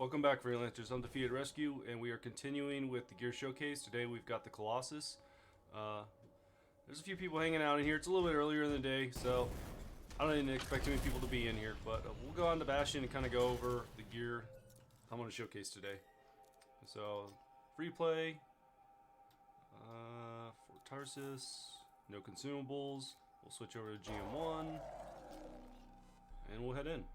Welcome back, Freelancers. Undefeated Rescue, and we are continuing with the gear showcase. Today we've got the Colossus. There's a few people hanging out in here. It's a little bit earlier in the day, so I don't even expect too many people to be in here. But we'll go on to Bastion and kind of go over the gear I'm going to showcase today. So, free play for Tarsus, no consumables. We'll switch over to GM1, and we'll head in.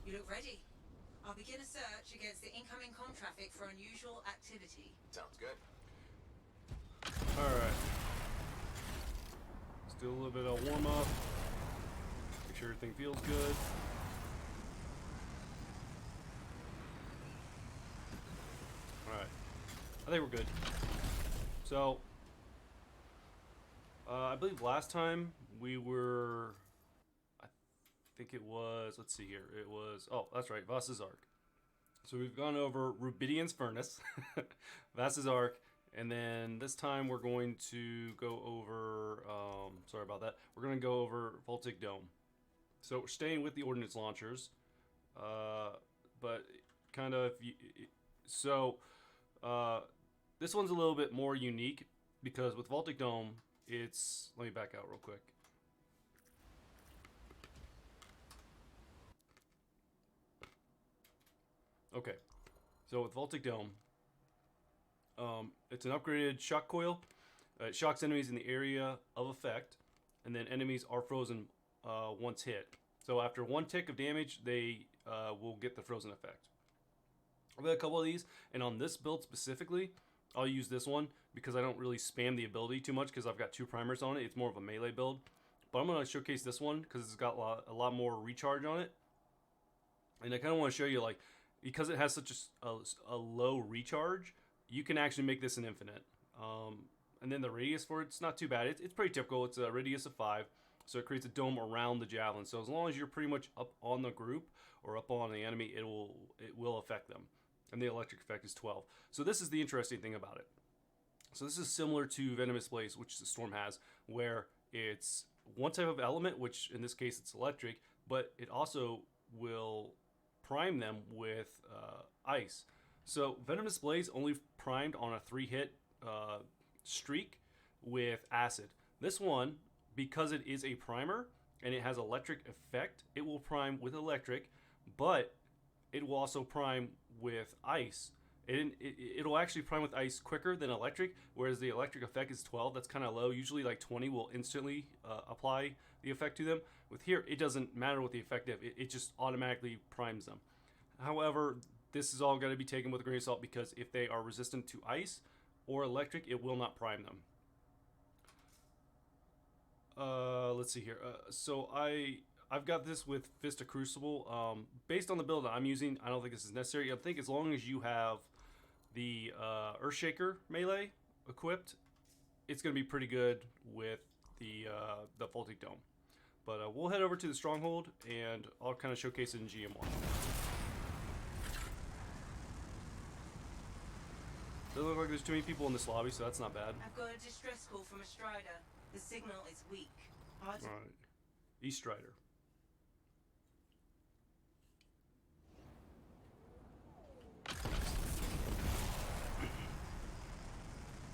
You look ready. I'll begin a search against the incoming comm traffic for unusual activity. Sounds good. Alright. Let's do a little bit of warm up. Make sure everything feels good. Alright. I think we're good. So, I believe last time we were... I think it was... Let's see here. It was... Oh, that's right. Voss's Ark. So we've gone over Rubidian's Furnace. Voss's Ark. And then this time we're going to go over... sorry about that. We're going to go over Voltaic Dome. So we're staying with the ordnance launchers. But kind of... So... this one's a little bit more unique because with Voltaic Dome, it's... Let me back out real quick. Okay, so with Voltaic Dome, it's an upgraded shock coil. It shocks enemies in the area of effect, and then enemies are frozen once hit. So after one tick of damage, they will get the frozen effect. I've got a couple of these, and on this build specifically, I'll use this one because I don't really spam the ability too much because I've got two primers on it. It's more of a melee build. But I'm going to showcase this one because it's got a lot more recharge on it. And I kind of want to show you, like, because it has such a low recharge, you can actually make this an infinite. And then the radius for it's not too bad. It's pretty typical. It's a radius of 5. So it creates a dome around the javelin. So as long as you're pretty much up on the group or up on the enemy, it will affect them. And the electric effect is 12. So this is the interesting thing about it. So this is similar to Venomous Blaze, which the Storm has, where it's one type of element, which in this case it's electric, but it also will prime them with ice. So Venomous Blaze only primed on a 3-hit streak with acid. This one, because it is a primer and it has electric effect, it will prime with electric, but it will also prime with ice. It'll actually prime with ice quicker than electric, whereas the electric effect is 12. That's kind of low. Usually like 20 will instantly apply the effect to them. With here, it doesn't matter what the effect is. It just automatically primes them. However, this is all going to be taken with a grain of salt because if they are resistant to ice or electric, it will not prime them. Let's see here. So I've got this with Fist of Crucible. Based on the build I'm using, I don't think this is necessary. I think as long as you have the Earthshaker melee equipped, it's going to be pretty good with the Voltaic Dome. But we'll head over to the Stronghold, and I'll kind of showcase it in GM1. Doesn't look like there's too many people in this lobby, so that's not bad. I've got a distress call from a Strider. The signal is weak. Hard to... Alright. East Strider.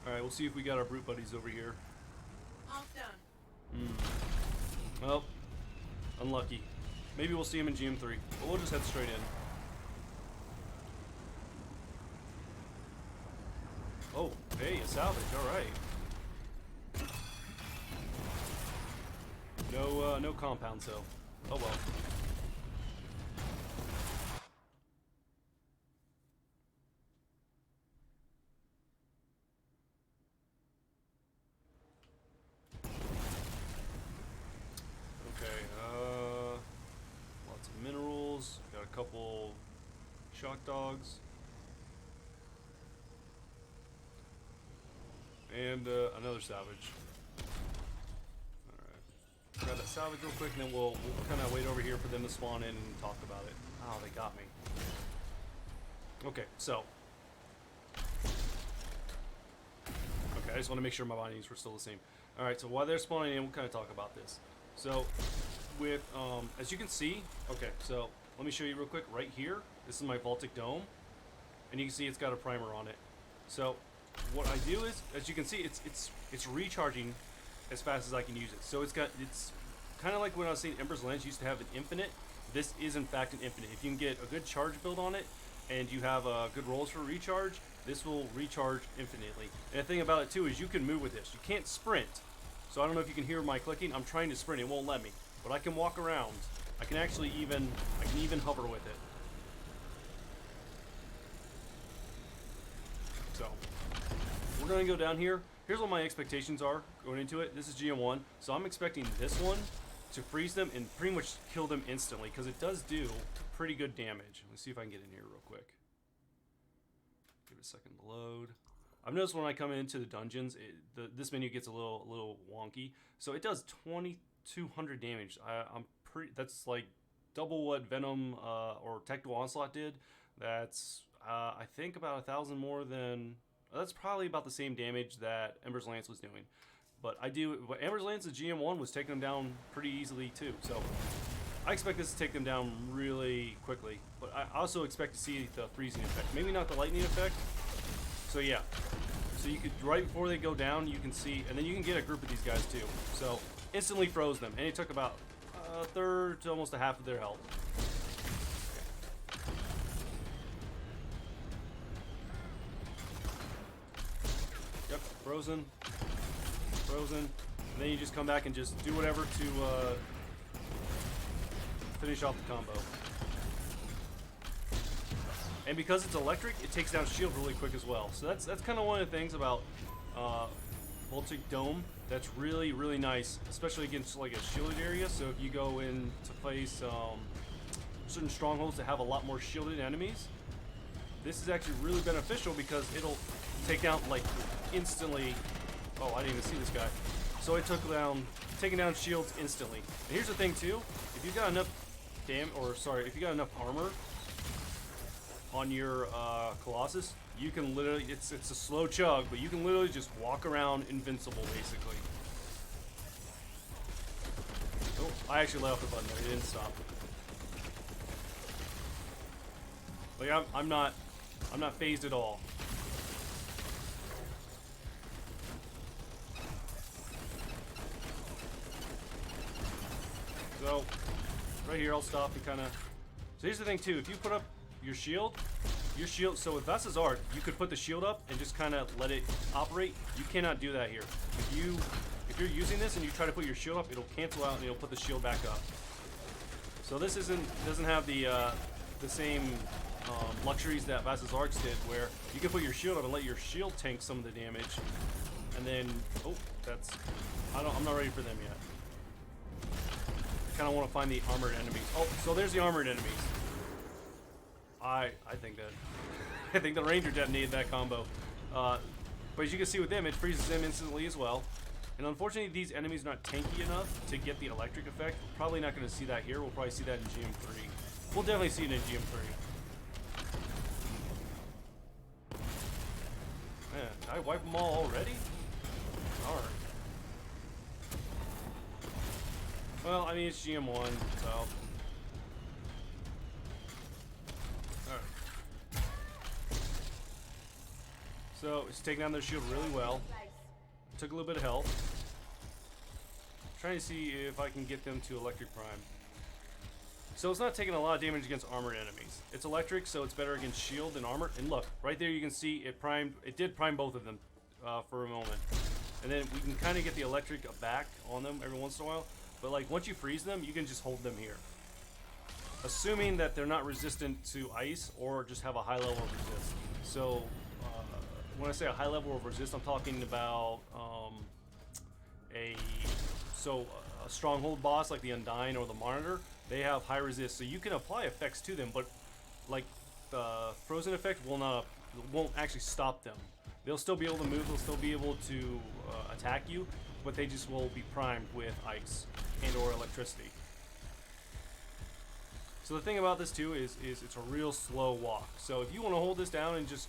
Alright, we'll see if we got our brute buddies over here. Half done. Well, unlucky. Maybe we'll see him in GM3, but we'll just head straight in. Oh, hey, a salvage, alright. No compound cell. Oh well. Okay, lots of minerals. Got a couple shock dogs. And another salvage. Alright. Grab that salvage real quick, and then we'll kind of wait over here for them to spawn in and talk about it. Oh, they got me. Okay, so. Okay, I just want to make sure my bindings were still the same. All right, so while they're spawning in, we'll kind of talk about this. So, with as you can see, okay, so let me show you real quick. Right here, this is my Voltaic dome, and you can see it's got a primer on it. So, what I do is, as you can see, it's recharging as fast as I can use it. So it's kind of like when I was saying Ember's Lens used to have an infinite. This is in fact an infinite. If you can get a good charge build on it, and you have good rolls for recharge, this will recharge infinitely. And the thing about it too is you can move with this. You can't sprint. So I don't know if you can hear my clicking. I'm trying to sprint. It won't let me. But I can walk around. I can actually even hover with it. So we're going to go down here. Here's what my expectations are going into it. This is GM1. So I'm expecting this one to freeze them and pretty much kill them instantly, because it does do pretty good damage. Let's see if I can get in here real quick. Give it a second to load. I've noticed when I come into the dungeons, this menu gets a little wonky. So it does 2,200 damage. That's like double what Venom or Tactical Onslaught did. That's I think about 1,000 more than. That's probably about the same damage that Ember's Lance was doing. But Ember's Lance at GM1 was taking them down pretty easily too. So I expect this to take them down really quickly. But I also expect to see the freezing effect. Maybe not the lightning effect. So yeah. So you could, right before they go down, you can see, and then you can get a group of these guys too. So instantly froze them. And it took about a third to almost a half of their health. Yep, frozen. And then you just come back and just do whatever to finish off the combo. And because it's electric, it takes down shield really quick as well. So that's kind of one of the things about Voltaic Dome that's really, really nice, especially against like a shielded area. So if you go in to face certain strongholds that have a lot more shielded enemies, this is actually really beneficial because it'll take down like instantly. Oh, I didn't even see this guy. So it taking down shields instantly. And here's the thing too: if you've got enough if you got enough armor on your Colossus, you can literally, it's a slow chug, but you can literally just walk around invincible, basically. Oh, I actually let off the button there. It didn't stop. Like I'm not phased at all. So, right here, I'll stop and kind of. So here's the thing too: if you put up your shield. So with Vasa's art, you could put the shield up and just kind of let it operate. You cannot do that here. If you're using this and you try to put your shield up, it'll cancel out and it'll put the shield back up. So this doesn't have the same luxuries that Vasa's Arts did, where you can put your shield up and let your shield tank some of the damage, and then I'm not ready for them yet. I kind of want to find the armored enemies. Oh, so there's the armored enemies. I think the Ranger detonated that combo. But as you can see with them, it freezes them instantly as well. And unfortunately, these enemies are not tanky enough to get the electric effect. We're probably not going to see that here. We'll probably see that in GM3. We'll definitely see it in GM3. Man, did I wipe them all already? Alright. Well, I mean, it's GM1, so. So it's taking down their shield really well. Took a little bit of health. Trying to see if I can get them to electric prime. So it's not taking a lot of damage against armored enemies. It's electric, so it's better against shield than armor. And look, right there you can see it primed. It did prime both of them for a moment. And then we can kind of get the electric back on them every once in a while. But like once you freeze them, you can just hold them here. Assuming that they're not resistant to ice or just have a high level of resist. So when I say a high level of resist, I'm talking about a stronghold boss like the Undying or the Monitor. They have high resist, so you can apply effects to them, but like the frozen effect won't actually stop them. They'll still be able to move. They'll still be able to attack you, but they just will be primed with ice and or electricity. So the thing about this too is it's a real slow walk. So if you want to hold this down and just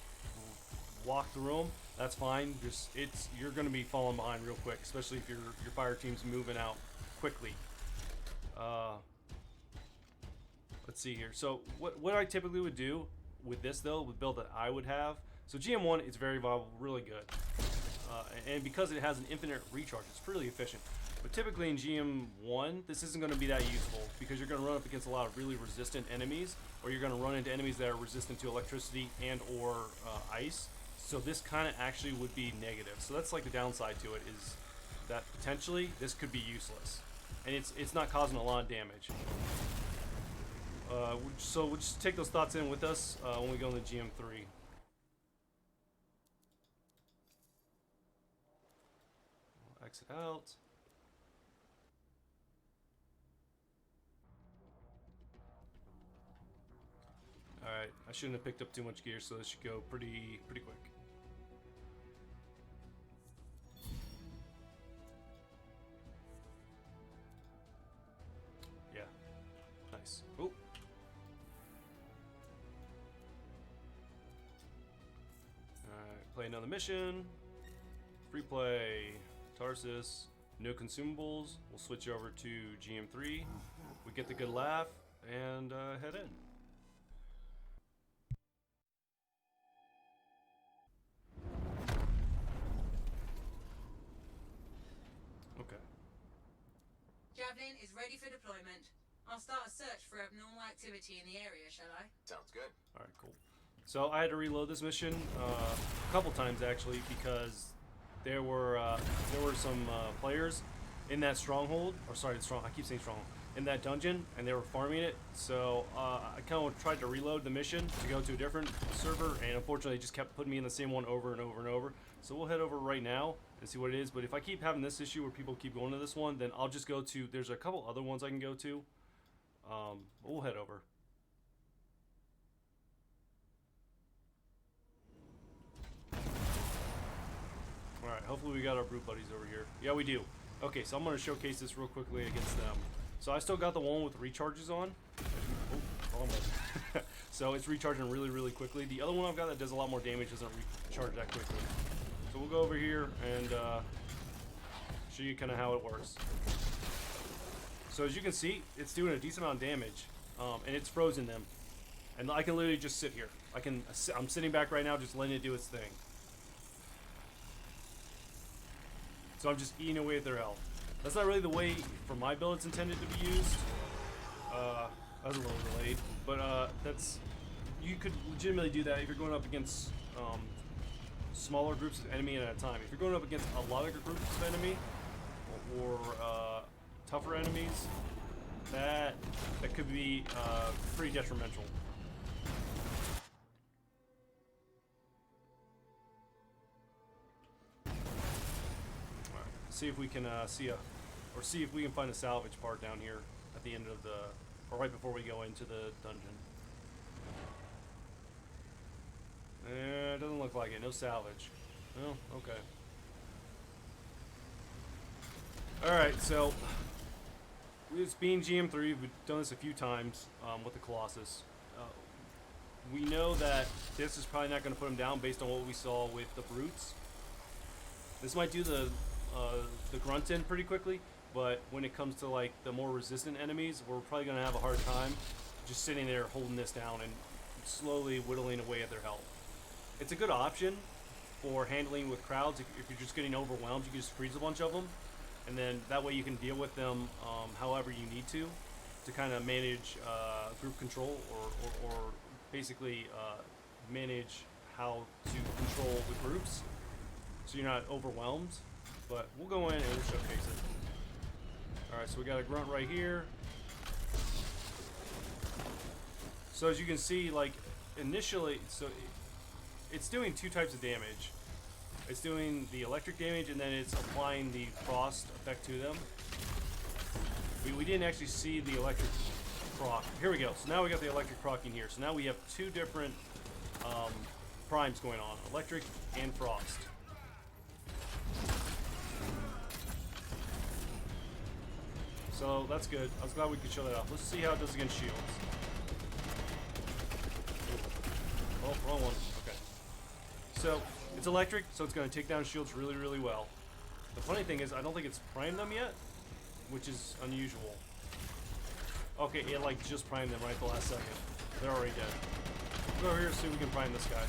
walk through them, that's fine. Just you're going to be falling behind real quick, especially if your fire team's moving out quickly. Let's see here. So what I typically would do with this though, with build that I would have. So GM1, it's very viable, really good, and because it has an infinite recharge, it's pretty efficient. But typically in GM1, this isn't going to be that useful because you're going to run up against a lot of really resistant enemies, or you're going to run into enemies that are resistant to electricity and or ice. So this kind of actually would be negative. So that's like the downside to it, is that potentially this could be useless, and it's not causing a lot of damage. So we'll just take those thoughts in with us when we go into GM3. We'll exit out. Alright, I shouldn't have picked up too much gear, so this should go pretty quick. Yeah. Nice. Oh. Alright, play another mission. Free play. Tarsus. No consumables. We'll switch over to GM3. We get the good laugh and head in. Javelin is ready for deployment. I'll start a search for abnormal activity in the area, shall I? Sounds good. Alright, cool. So I had to reload this mission a couple times actually, because there were some players in that stronghold, or sorry, I keep saying stronghold, in that dungeon, and they were farming it. So I kind of tried to reload the mission to go to a different server, and unfortunately, it just kept putting me in the same one over and over and over. So we'll head over right now and see what it is. But if I keep having this issue where people keep going to this one, then I'll just go to, there's a couple other ones I can go to. We'll head over. Alright, hopefully we got our brute buddies over here. Yeah, we do. Okay, so I'm going to showcase this real quickly against them. So I still got the one with recharges on. Oh, almost. So it's recharging really, really quickly. The other one I've got that does a lot more damage doesn't recharge that quickly. So we'll go over here and show you kind of how it works. So as you can see, it's doing a decent amount of damage, and it's frozen them. And I can literally just sit here. I'm sitting back right now, just letting it do its thing. So I'm just eating away at their health. That's not really the way for my build it's intended to be used. I was a little delayed, but you could legitimately do that if you're going up against smaller groups of enemy at a time. If you're going up against a lot of groups of enemy or tougher enemies, that could be pretty detrimental. Alright, see if we can see if we can find a salvage part down here at the end of the, or right before we go into the dungeon. It doesn't look like it. No salvage. Oh, okay. Alright, so it's being GM3. We've done this a few times with the Colossus. We know that this is probably not going to put him down based on what we saw with the brutes. This might do the grunt in pretty quickly, but when it comes to like the more resistant enemies, we're probably going to have a hard time just sitting there holding this down and slowly whittling away at their health. It's a good option for handling with crowds. If you're just getting overwhelmed, you can just freeze a bunch of them, and then that way you can deal with them however you need to kind of manage group control or basically manage how to control the groups so you're not overwhelmed. But we'll go in and we'll showcase it. Alright, so we got a grunt right here. So as you can see, like initially, it's doing two types of damage. It's doing the electric damage, and then it's applying the frost effect to them. We didn't actually see the electric proc. Here we go. So now we got the electric proccing here. So now we have two different primes going on, electric and frost. So that's good. I was glad we could show that off. Let's see how it does against shields. Oh, wrong one. Okay. So it's electric, so it's going to take down shields really, really well. The funny thing is, I don't think it's primed them yet, which is unusual. Okay, it like just primed them right at the last second. They're already dead. Let's go over here and see if we can prime this guy.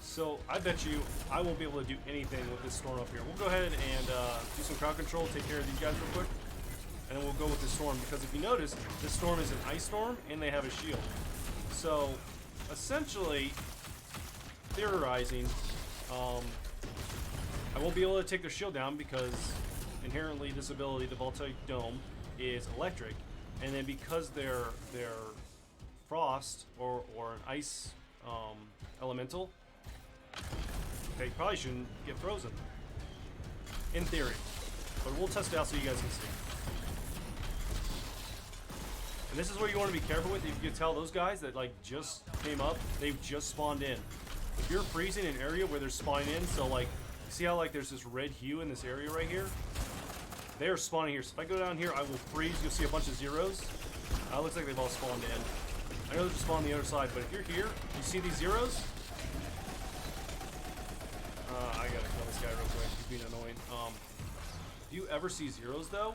So I bet you I won't be able to do anything with this storm up here. We'll go ahead and do some crowd control, take care of these guys real quick, and then we'll go with this storm, because if you notice, this storm is an ice storm and they have a shield. So essentially, theorizing, I won't be able to take their shield down because inherently this ability, the Voltaic Dome, is electric, and then because they're frost or an ice elemental, okay, probably shouldn't get frozen, in theory, but we'll test it out so you guys can see. And this is where you want to be careful with. If you can tell, those guys that like just came up, they've just spawned in. If you're freezing an area where they're spawning in, so like, see how like there's this red hue in this area right here? They are spawning here. So if I go down here, I will freeze. You'll see a bunch of zeros. It looks like they've all spawned in. I know they're just spawning the other side, but if you're here, you see these zeros? I gotta kill this guy real quick. He's being annoying. If you ever see zeros though,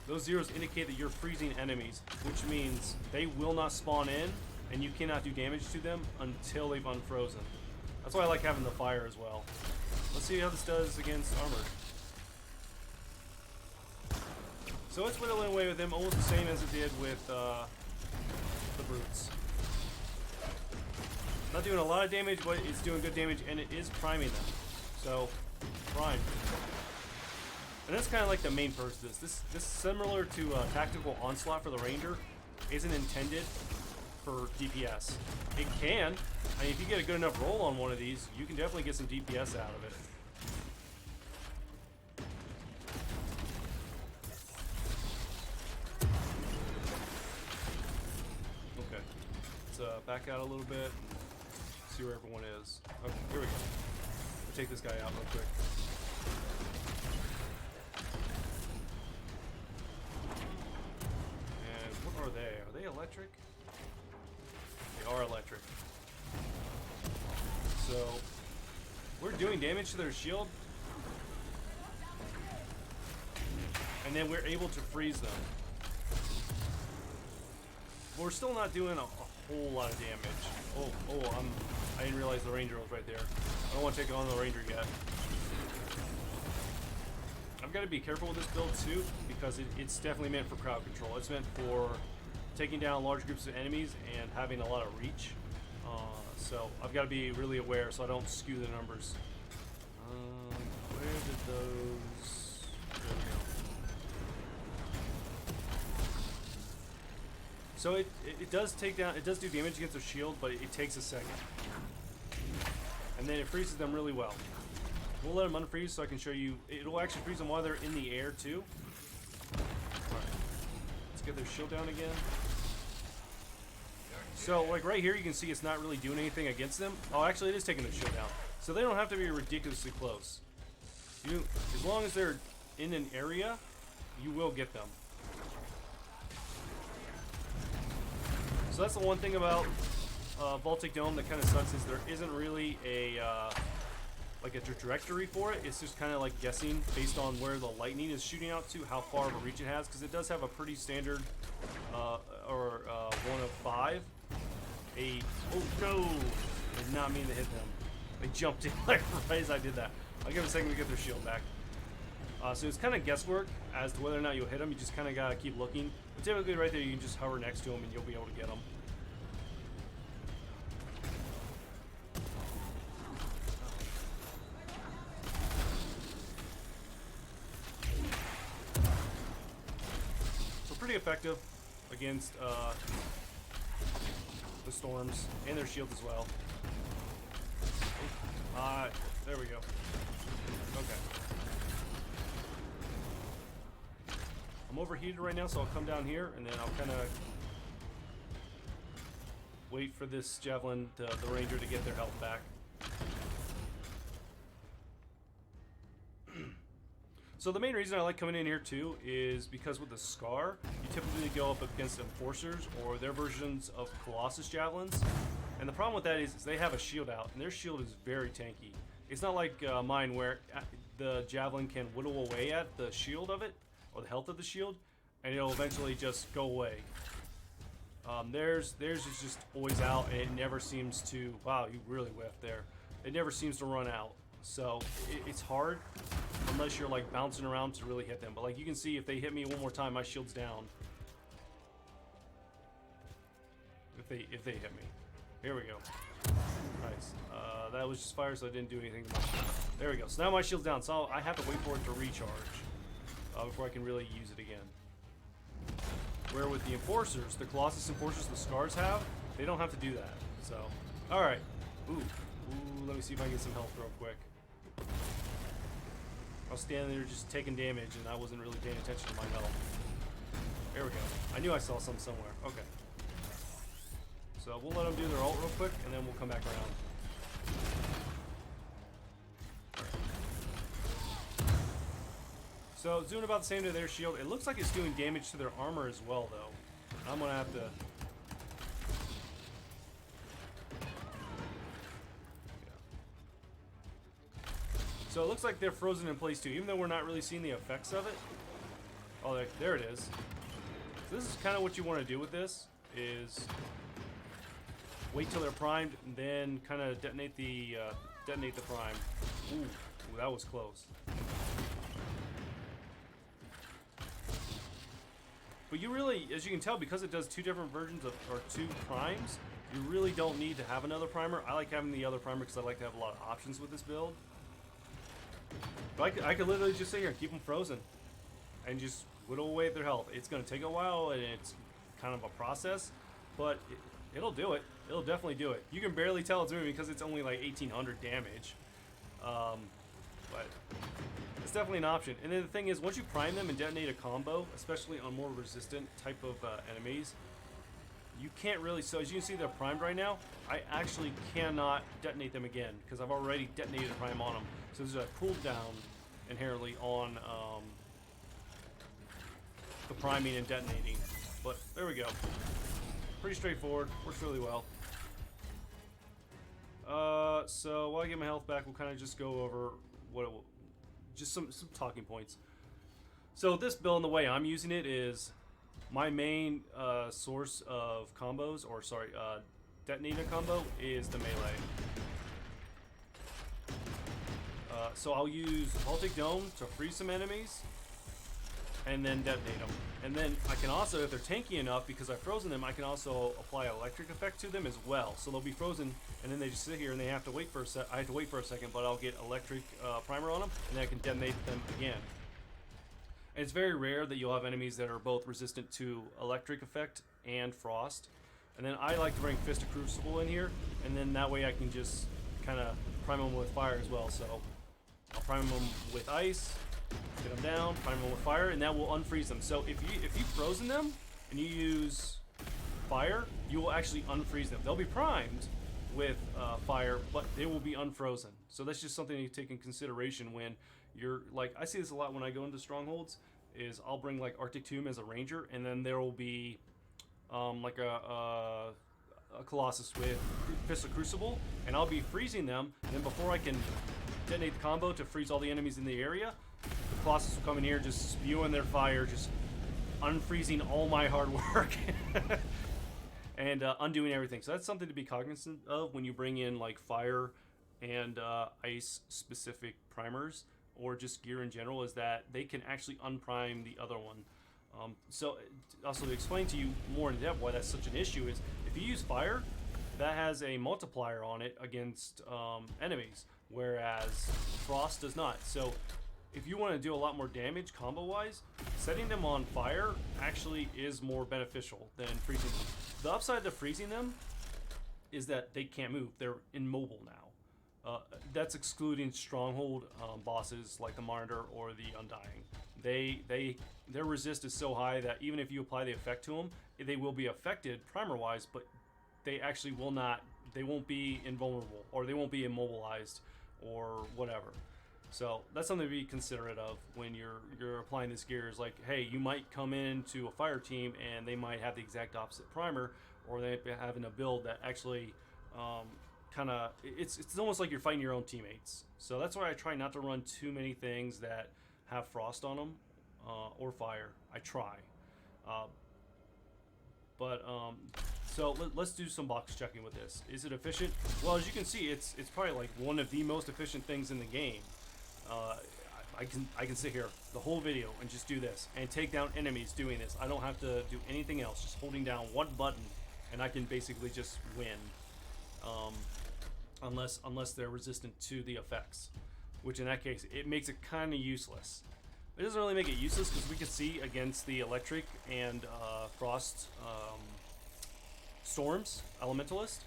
those zeros indicate that you're freezing enemies, which means they will not spawn in, and you cannot do damage to them until they've unfrozen. That's why I like having the fire as well. Let's see how this does against armored. So it's whittling away with them almost the same as it did with the brutes. Not doing a lot of damage, but it's doing good damage, and it is priming them. So, prime. And that's kind of like the main purpose of this. This similar to Tactical Onslaught for the Ranger, isn't intended for DPS. It can. I mean, if you get a good enough roll on one of these, you can definitely get some DPS out of it. Okay. Let's back out a little bit. See where everyone is. Okay, here we go. We'll take this guy out real quick. And what are they? Are they electric? They are electric. So we're doing damage to their shield, and then we're able to freeze them. But we're still not doing a whole lot of damage. I didn't realize the ranger was right there. I don't want to take on the ranger yet. I've got to be careful with this build too, because it's definitely meant for crowd control. It's meant for taking down large groups of enemies and having a lot of reach. So I've got to be really aware so I don't skew the numbers. Where did those... There we go. So it does take down, it does do damage against their shield, but it takes a second. And then it freezes them really well. We'll let them unfreeze so I can show you. It'll actually freeze them while they're in the air too. Alright. Let's get their shield down again. So like right here you can see it's not really doing anything against them. Oh, actually it is taking their shield down. So they don't have to be ridiculously close. As long as they're in an area, you will get them. So that's the one thing about Voltaic Dome that kind of sucks, is there isn't really a like a trajectory for it. It's just kind of like guessing based on where the lightning is shooting out to, how far of a reach it has, because it does have a pretty standard 1 of 5. Oh no! I did not mean to hit them. I jumped in like right as I did that. I'll give it a second to get their shield back. So it's kind of guesswork as to whether or not you'll hit them. You just kind of gotta keep looking. But typically right there you can just hover next to them and you'll be able to get them. So pretty effective against the storms and their shields as well. There we go. Okay. I'm overheated right now, so I'll come down here and then I'll kind of wait for this javelin, the ranger, to get their health back. So the main reason I like coming in here too is because with the Scar, you typically go up against Enforcers or their versions of Colossus javelins. And the problem with that is they have a shield out, and their shield is very tanky. It's not like mine where the javelin can whittle away at the shield of it, or the health of the shield, and it'll eventually just go away. Theirs is just always out, and it never seems to... Wow, you really whiffed there. It never seems to run out. So it's hard unless you're like bouncing around to really hit them. But like you can see, if they hit me one more time, my shield's down. If they hit me. Here we go. Nice. That was just fire, so I didn't do anything to my shield. There we go. So now my shield's down. So I have to wait for it to recharge before I can really use it again. Where with the Enforcers, the Colossus Enforcers the Scars have, they don't have to do that. So, all right. Ooh, let me see if I can get some health real quick. I was standing there just taking damage, and I wasn't really paying attention to my health. There we go. I knew I saw some somewhere. Okay. So we'll let them do their ult real quick, and then we'll come back around. So it's doing about the same to their shield. It looks like it's doing damage to their armor as well, though. I'm gonna have to... So it looks like they're frozen in place too, even though we're not really seeing the effects of it. Oh, there it is. So this is kind of what you want to do with this, is wait till they're primed, and then kind of detonate the prime. Ooh, that was close. But you really, as you can tell, because it does two different versions of, or two primes, you really don't need to have another primer. I like having the other primer because I like to have a lot of options with this build. But I could literally just sit here and keep them frozen and just whittle away at their health. It's going to take a while, and it's kind of a process, but it'll do it. It'll definitely do it. You can barely tell it's moving because it's only like 1800 damage. But it's definitely an option. And then the thing is, once you prime them and detonate a combo, especially on more resistant type of enemies, you can't really... So as you can see, they're primed right now. I actually cannot detonate them again because I've already detonated a prime on them. So there's a cooldown inherently on the priming and detonating. But there we go. Pretty straightforward. Works really well. So while I get my health back, we'll kind of just go over what it will... Just some talking points. So this build, and the way I'm using it, is my main source of combos, or sorry, detonating a combo is the melee. So I'll use Voltaic Dome to freeze some enemies, and then detonate them. And then I can also, if they're tanky enough, because I've frozen them, I can also apply an electric effect to them as well. So they'll be frozen, and then they just sit here, and they have to wait for a sec. I have to wait for a second, but I'll get electric primer on them, and then I can detonate them again. And it's very rare that you'll have enemies that are both resistant to electric effect and frost. And then I like to bring Fist of Crucible in here, and then that way I can just kind of prime them with fire as well. So I'll prime them with ice, get them down, prime them with fire, and that will unfreeze them. So if you've frozen them and you use fire, you will actually unfreeze them. They'll be primed with fire, but they will be unfrozen. So that's just something you take in consideration when you're like, I see this a lot when I go into strongholds, is I'll bring like Arctic Tomb as a ranger, and then there will be like a Colossus with Fist of Crucible, and I'll be freezing them, and then before I can detonate the combo to freeze all the enemies in the area, the Colossus will come in here just spewing their fire, just unfreezing all my hard work and undoing everything. So that's something to be cognizant of when you bring in like fire and ice specific primers, or just gear in general, is that they can actually unprime the other one. So also to explain to you more in depth why that's such an issue is, if you use fire, that has a multiplier on it against enemies, whereas frost does not. So if you want to do a lot more damage combo wise, setting them on fire actually is more beneficial than freezing them. The upside to freezing them is that they can't move. They're immobile now. That's excluding stronghold bosses like the Monitor or the Undying. Their resist is so high that even if you apply the effect to them, they will be affected primer wise, but they actually will not. They won't be invulnerable, or they won't be immobilized, or whatever. So that's something to be considerate of when you're applying this gear. Is like, hey, you might come into a fire team and they might have the exact opposite primer, or they might be having a build that actually kind of it's almost like you're fighting your own teammates. So that's why I try not to run too many things that have frost on them or fire. I try, but so let's do some box checking with this. Is it efficient? Well, as you can see, it's probably like one of the most efficient things in the game. I can sit here the whole video and just do this and take down enemies doing this. I don't have to do anything else. Just holding down one button, and I can basically just win. Unless they're resistant to the effects, which in that case it makes it kind of useless. It doesn't really make it useless because we could see against the electric and frost storms elementalist,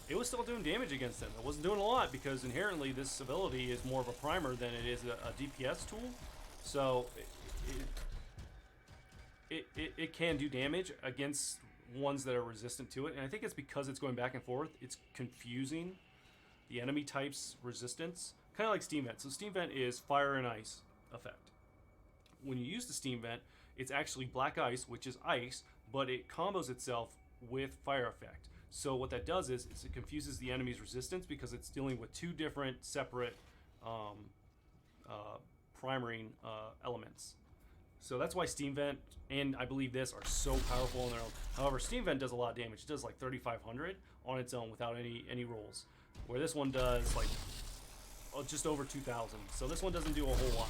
it was still doing damage against them. It wasn't doing a lot because inherently this ability is more of a primer than it is a DPS tool. So it can do damage against ones that are resistant to it, and I think it's because it's going back and forth. It's confusing the enemy type's resistance, kind of like Steam Vent. So Steam Vent is fire and ice effect. When you use the Steam Vent, it's actually black ice, which is ice, but it combos itself with fire effect. So what that does is it confuses the enemy's resistance because it's dealing with two different separate primering elements. So that's why Steam Vent and I believe this are so powerful on their own. However, Steam Vent does a lot of damage. It does like 3,500 on its own without any rolls, where this one does like just over 2,000. So this one doesn't do a whole lot.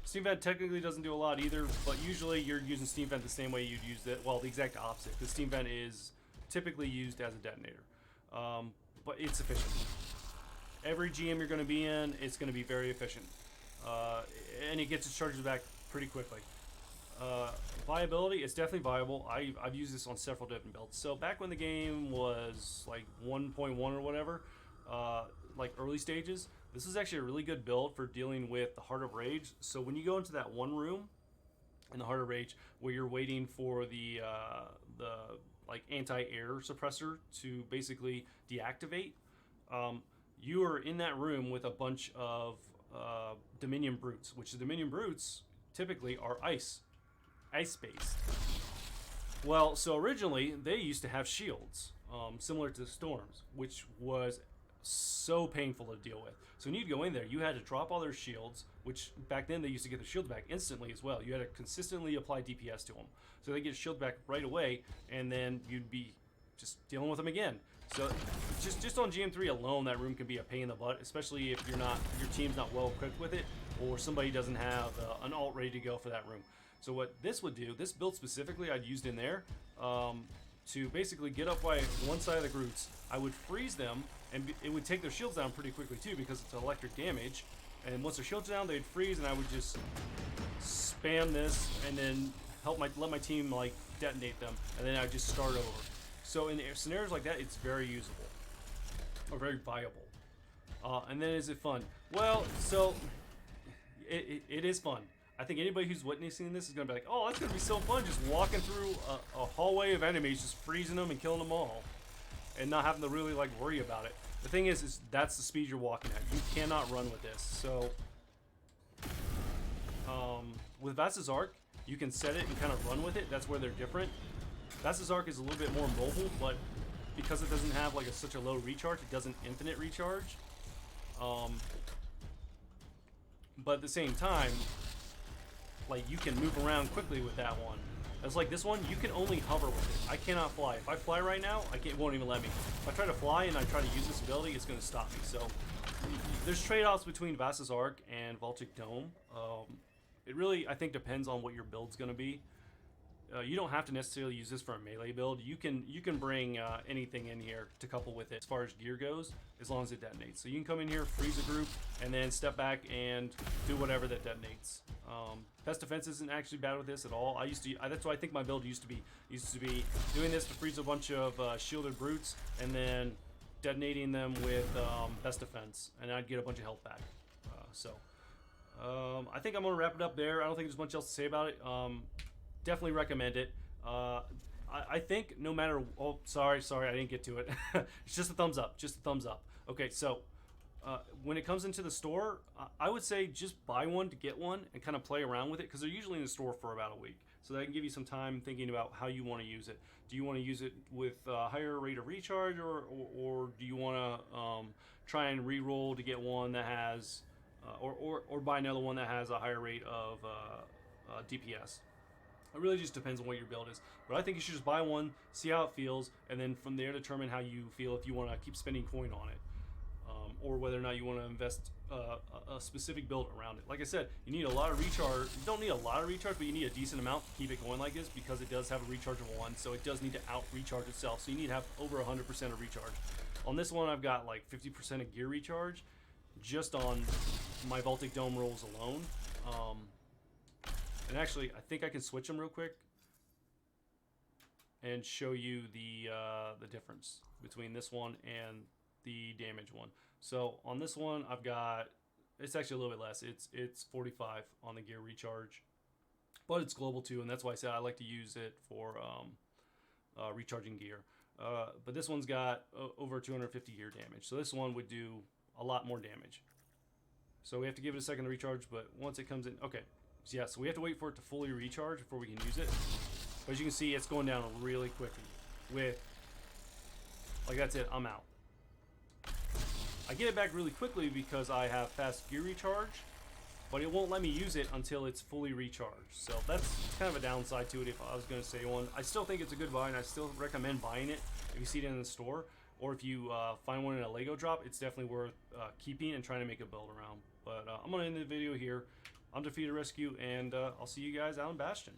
Steam Vent technically doesn't do a lot either, but usually you're using Steam Vent the same way you'd use it. Well, the exact opposite, because Steam Vent is typically used as a detonator, but it's efficient. Every GM you're going to be in, it's going to be very efficient, and it gets its charges back pretty quickly. Viability, it's definitely viable. I've used this on several different builds. So back when the game was like 1.1 or whatever, like early stages, this is actually a really good build for dealing with the Heart of Rage. So when you go into that one room in the Heart of Rage where you're waiting for the like anti-air suppressor to basically deactivate, you are in that room with a bunch of Dominion Brutes, which the Dominion Brutes typically are ice-based. Well, so originally they used to have shields, similar to the Storms, which was so painful to deal with. So when you'd go in there, you had to drop all their shields, which back then they used to get their shields back instantly as well. You had to consistently apply DPS to them. So they get shield back right away, and then you'd be just dealing with them again. So just on GM3 alone, that room can be a pain in the butt, especially if your team's not well equipped with it, or somebody doesn't have an alt ready to go for that room. So what this would do, this build specifically I'd used in there, to basically get up by one side of the Groots, I would freeze them, and it would take their shields down pretty quickly too because it's electric damage. And once their shields are down, they'd freeze, and I would just spam this and then let my team like detonate them, and then I'd just start over. So in scenarios like that, it's very usable or very viable. And then is it fun? Well, so it is fun. I think anybody who's witnessing this is gonna be like, oh, that's gonna be so fun, just walking through a hallway of enemies, just freezing them and killing them all, and not having to really like worry about it. The thing is that's the speed you're walking at. You cannot run with this. So with Vasta's Arc, you can set it and kind of run with it. That's where they're different. Vasta's Arc is a little bit more mobile, but because it doesn't have like such a low recharge, it doesn't infinite recharge. But at the same time, like you can move around quickly with that one. It's like this one, you can only hover with it. I cannot fly. If I fly right now, it won't even let me. If I try to fly and I try to use this ability, it's going to stop me. So there's trade-offs between Vasta's Arc and Voltaic Dome. It really, I think, depends on what your build's going to be. You don't have to necessarily use this for a melee build. You can bring anything in here to couple with it as far as gear goes, as long as it detonates. So you can come in here, freeze a group, and then step back and do whatever that detonates. Best defense isn't actually bad with this at all. That's why I think my build used to be doing this to freeze a bunch of shielded brutes and then detonating them with best defense, and I'd get a bunch of health back. I think I'm gonna wrap it up there. I don't think there's much else to say about it. Definitely recommend it. I think no matter. Oh, sorry, I didn't get to it. It's just a thumbs up. Just a thumbs up. Okay, so when it comes into the store, I would say just buy one to get one and kind of play around with it, because they're usually in the store for about a week. So that can give you some time thinking about how you want to use it. Do you want to use it with a higher rate of recharge, or do you want to try and re-roll to get one that has, or buy another one that has a higher rate of DPS? It really just depends on what your build is. But I think you should just buy one, see how it feels, and then from there determine how you feel, if you want to keep spending coin on it, or whether or not you want to invest a specific build around it. Like I said, you need a lot of recharge. You don't need a lot of recharge, but you need a decent amount to keep it going like this, because it does have a recharge of 1, so it does need to out recharge itself. So you need to have over 100% of recharge. On this one, I've got like 50% of gear recharge just on my Voltaic Dome rolls alone. And actually, I think I can switch them real quick and show you the difference between this one and the damage one. So on this one, I've got, it's actually a little bit less. It's 45 on the gear recharge, but it's global too, and that's why I said I like to use it for recharging gear. But this one's got over 250 gear damage, so this one would do a lot more damage. So we have to give it a second to recharge, but once it comes in, okay. So yeah, so we have to wait for it to fully recharge before we can use it. But as you can see, it's going down really quickly. Like that's it, I'm out. I get it back really quickly because I have fast gear recharge, but it won't let me use it until it's fully recharged. So that's kind of a downside to it if I was going to say one. I still think it's a good buy, and I still recommend buying it if you see it in the store. Or if you find one in a Lego drop, it's definitely worth keeping and trying to make a build around. But I'm going to end the video here. I'm Defeated Rescue, and I'll see you guys out in Bastion.